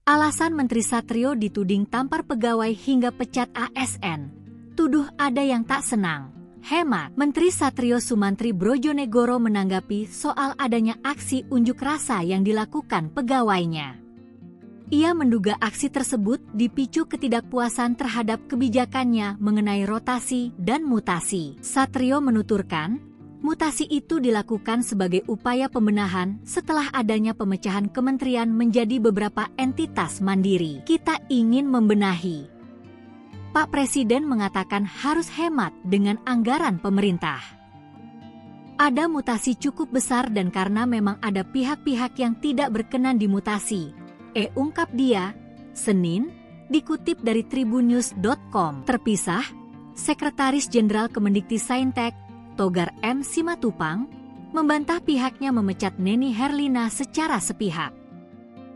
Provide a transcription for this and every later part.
Alasan Menteri Satrio dituding tampar pegawai hingga pecat ASN. Tuduh ada yang tak senang. Hemat. Menteri Satrio Sumantri Brojonegoro menanggapi soal adanya aksi unjuk rasa yang dilakukan pegawainya. Ia menduga aksi tersebut dipicu ketidakpuasan terhadap kebijakannya mengenai rotasi dan mutasi. Satrio menuturkan, mutasi itu dilakukan sebagai upaya pembenahan setelah adanya pemecahan kementerian menjadi beberapa entitas mandiri. Kita ingin membenahi. Pak Presiden mengatakan harus hemat dengan anggaran pemerintah. Ada mutasi cukup besar dan karena memang ada pihak-pihak yang tidak berkenan di mutasi, ungkap dia, Senin, dikutip dari tribunnews.com. Terpisah, Sekretaris Jenderal Kemendikti-Saintek, Togar M. Simatupang, membantah pihaknya memecat Neni Herlina secara sepihak.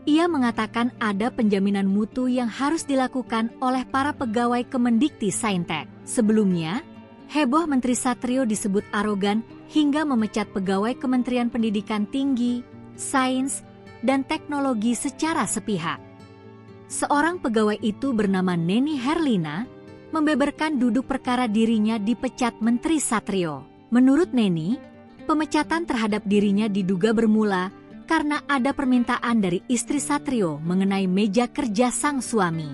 Ia mengatakan ada penjaminan mutu yang harus dilakukan oleh para pegawai Kemendikti-Saintek. Sebelumnya, heboh Menteri Satrio disebut arogan hingga memecat pegawai Kementerian Pendidikan Tinggi, Sains, dan Teknologi secara sepihak. Seorang pegawai itu bernama Neni Herlina membeberkan duduk perkara dirinya dipecat Menteri Satrio. Menurut Neni, pemecatan terhadap dirinya diduga bermula karena ada permintaan dari istri Satrio mengenai meja kerja sang suami.